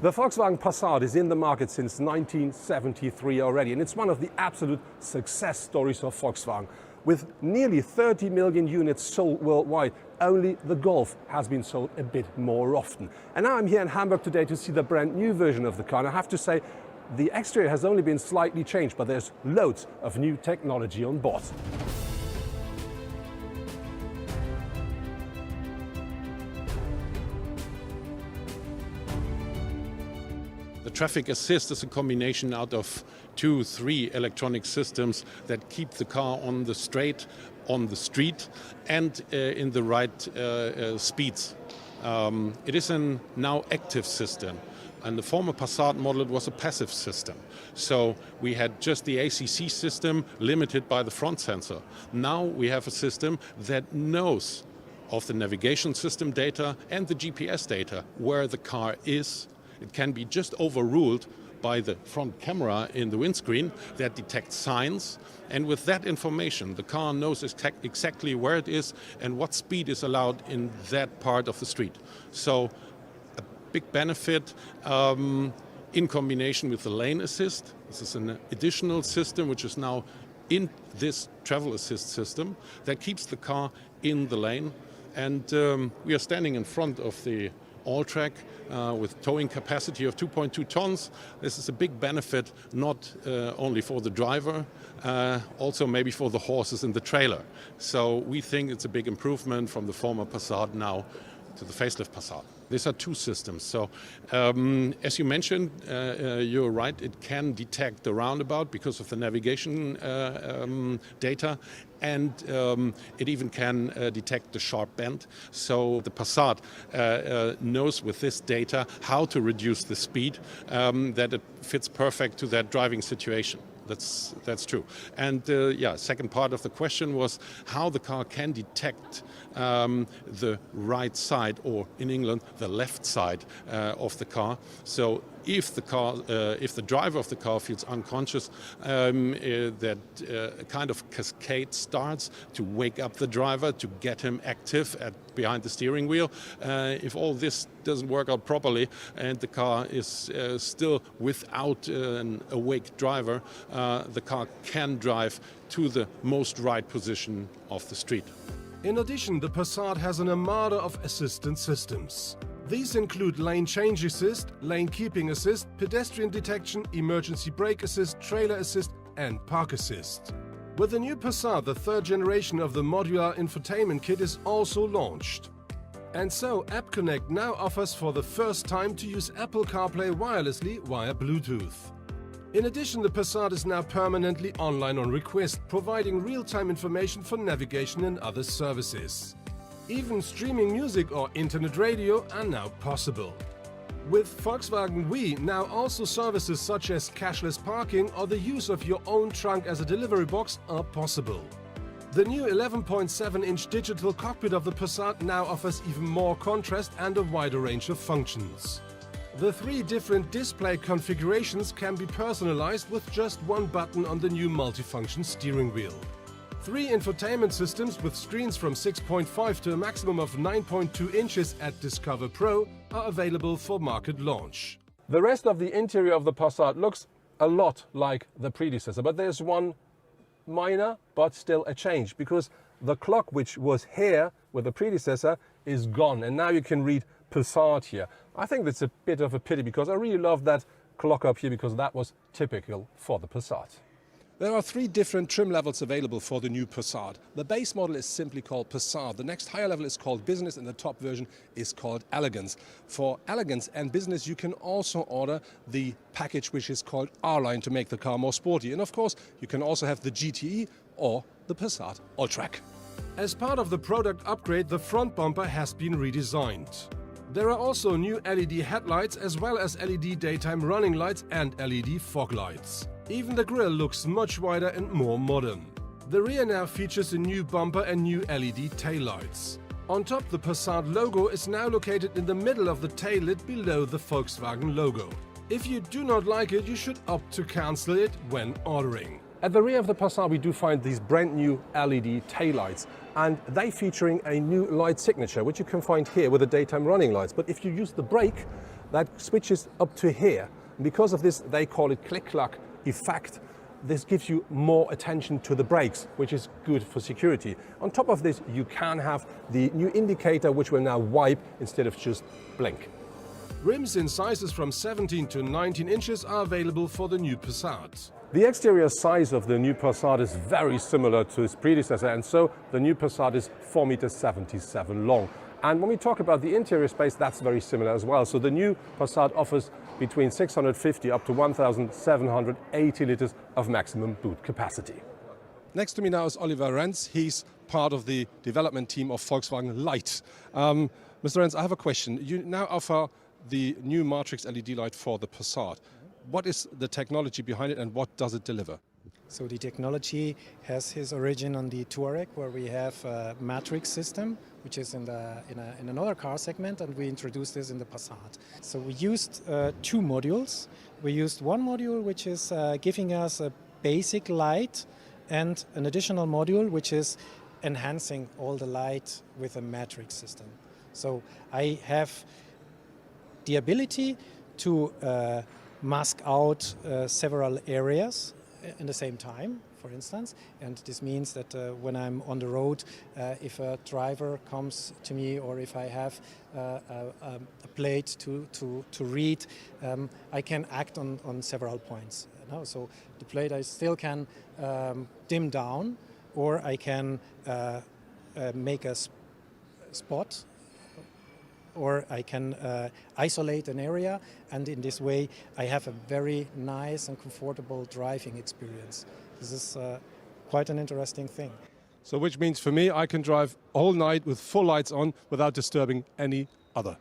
The Volkswagen Passat is in the market since 1973 already, and it's one of the absolute success stories of Volkswagen. With nearly 30 million units sold worldwide, only the Golf has been sold a bit more often. And now I'm here in Hamburg today to see the brand new version of the car. And I have to say, the exterior has only been slightly changed, but there's loads of new technology on board. The traffic assist is a combination out of 2-3 electronic systems that keep the car on the straight, on the street, and in the right speeds. It is a now active system. And the former Passat model, it was a passive system. So we had just the ACC system limited by the front sensor. Now we have a system that knows of the navigation system data and the GPS data, where the car is. It can be just overruled by the front camera in the windscreen that detects signs. And with that information, the car knows exactly where it is and what speed is allowed in that part of the street. So a big benefit in combination with the lane assist. This is an additional system which is now in this travel assist system that keeps the car in the lane. And we are standing in front of the all-track with towing capacity of 2.2 tons. This is a big benefit, not only for the driver, also maybe for the horses in the trailer. So we think it's a big improvement from the former Passat now to the facelift Passat. These are two systems. So as you mentioned, you're right, it can detect the roundabout because of the navigation data, and it even can detect the sharp bend. So the Passat knows with this data how to reduce the speed, that it fits perfect to that driving situation. That's true. And second part of the question was how the car can detect the right side, or in England, the left side of the car. So if the driver of the car feels unconscious, that a kind of cascade starts to wake up the driver, to get him active behind the steering wheel. If all this doesn't work out properly and the car is still without an awake driver, the car can drive to the most right position of the street. In addition, the Passat has an armada of assistance systems. These include lane change assist, lane keeping assist, pedestrian detection, emergency brake assist, trailer assist and park assist. With the new Passat, the third generation of the Modular Infotainment Kit is also launched. And so App Connect now offers for the first time to use Apple CarPlay wirelessly via Bluetooth. In addition, the Passat is now permanently online on request, providing real-time information for navigation and other services. Even streaming music or internet radio are now possible. With Volkswagen We, now also services such as cashless parking or the use of your own trunk as a delivery box are possible. The new 11.7-inch digital cockpit of the Passat now offers even more contrast and a wider range of functions. The 3 different display configurations can be personalized with just one button on the new multifunction steering wheel. 3 infotainment systems with screens from 6.5 to a maximum of 9.2 inches at Discover Pro are available for market launch. The rest of the interior of the Passat looks a lot like the predecessor, but there's one minor but still a change, because the clock which was here with the predecessor is gone, and now you can read Passat here. I think that's a bit of a pity, because I really love that clock up here, because that was typical for the Passat. There are 3 different trim levels available for the new Passat. The base model is simply called Passat. The next higher level is called Business, and the top version is called Elegance. For Elegance and Business, you can also order the package which is called R-Line to make the car more sporty. And of course, you can also have the GTE or the Passat All-Track. As part of the product upgrade, the front bumper has been redesigned. There are also new LED headlights as well as LED daytime running lights and LED fog lights. Even the grille looks much wider and more modern. The rear now features a new bumper and new LED taillights. On top, the Passat logo is now located in the middle of the tail lid below the Volkswagen logo. If you do not like it, you should opt to cancel it when ordering. At the rear of the Passat we do find these brand new LED taillights, and they featuring a new light signature which you can find here with the daytime running lights. But if you use the brake, that switches up to here. And because of this, they call it click-clack effect. This gives you more attention to the brakes, which is good for security. On top of this, you can have the new indicator, which will now wipe instead of just blink. Rims in sizes from 17 to 19 inches are available for the new Passat. The exterior size of the new Passat is very similar to its predecessor, and so the new Passat is 4.77 meters long. And when we talk about the interior space, that's very similar as well. So the new Passat offers between 650 up to 1,780 liters of maximum boot capacity. Next to me now is Oliver Renz. He's part of the development team of Volkswagen LIGHT. Mr. Renz, I have a question. You now offer the new Matrix LED light for the Passat. What is the technology behind it and what does it deliver? So the technology has its origin on the Touareg, where we have a Matrix system, which is in another car segment, and we introduced this in the Passat. So we used two modules. We used one module which is giving us a basic light, and an additional module which is enhancing all the light with a Matrix system. So I have the ability to mask out several areas in the same time, for instance, and this means that when I'm on the road, if a driver comes to me or if I have a plate to read, I can act on several points. So the plate I still can dim down, or I can make a spot, or I can isolate an area, and in this way I have a very nice and comfortable driving experience. This is quite an interesting thing. So which means for me, I can drive all night with full lights on without disturbing any other.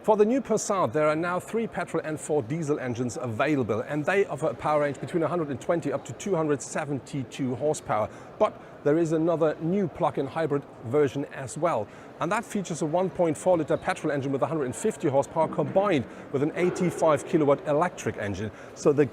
For the new Passat, there are now 3 petrol and 4 diesel engines available, and they offer a power range between 120 up to 272 horsepower. But there is another new plug-in hybrid version as well, and that features a 1.4-litre petrol engine with 150 horsepower combined with an 85 kilowatt electric engine. So the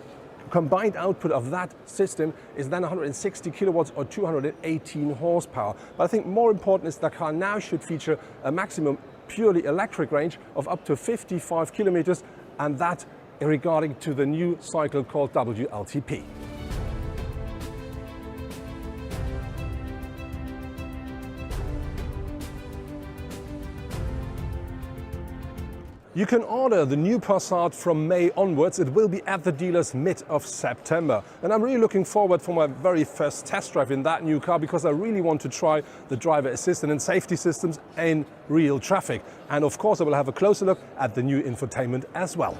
combined output of that system is then 160 kilowatts or 218 horsepower. But I think more important is the car now should feature a maximum purely electric range of up to 55 kilometers, and that regarding to the new cycle called WLTP. You can order the new Passat from May onwards. It will be at the dealers mid of September. And I'm really looking forward for my very first test drive in that new car, because I really want to try the driver assistant and safety systems in real traffic. And of course, I will have a closer look at the new infotainment as well.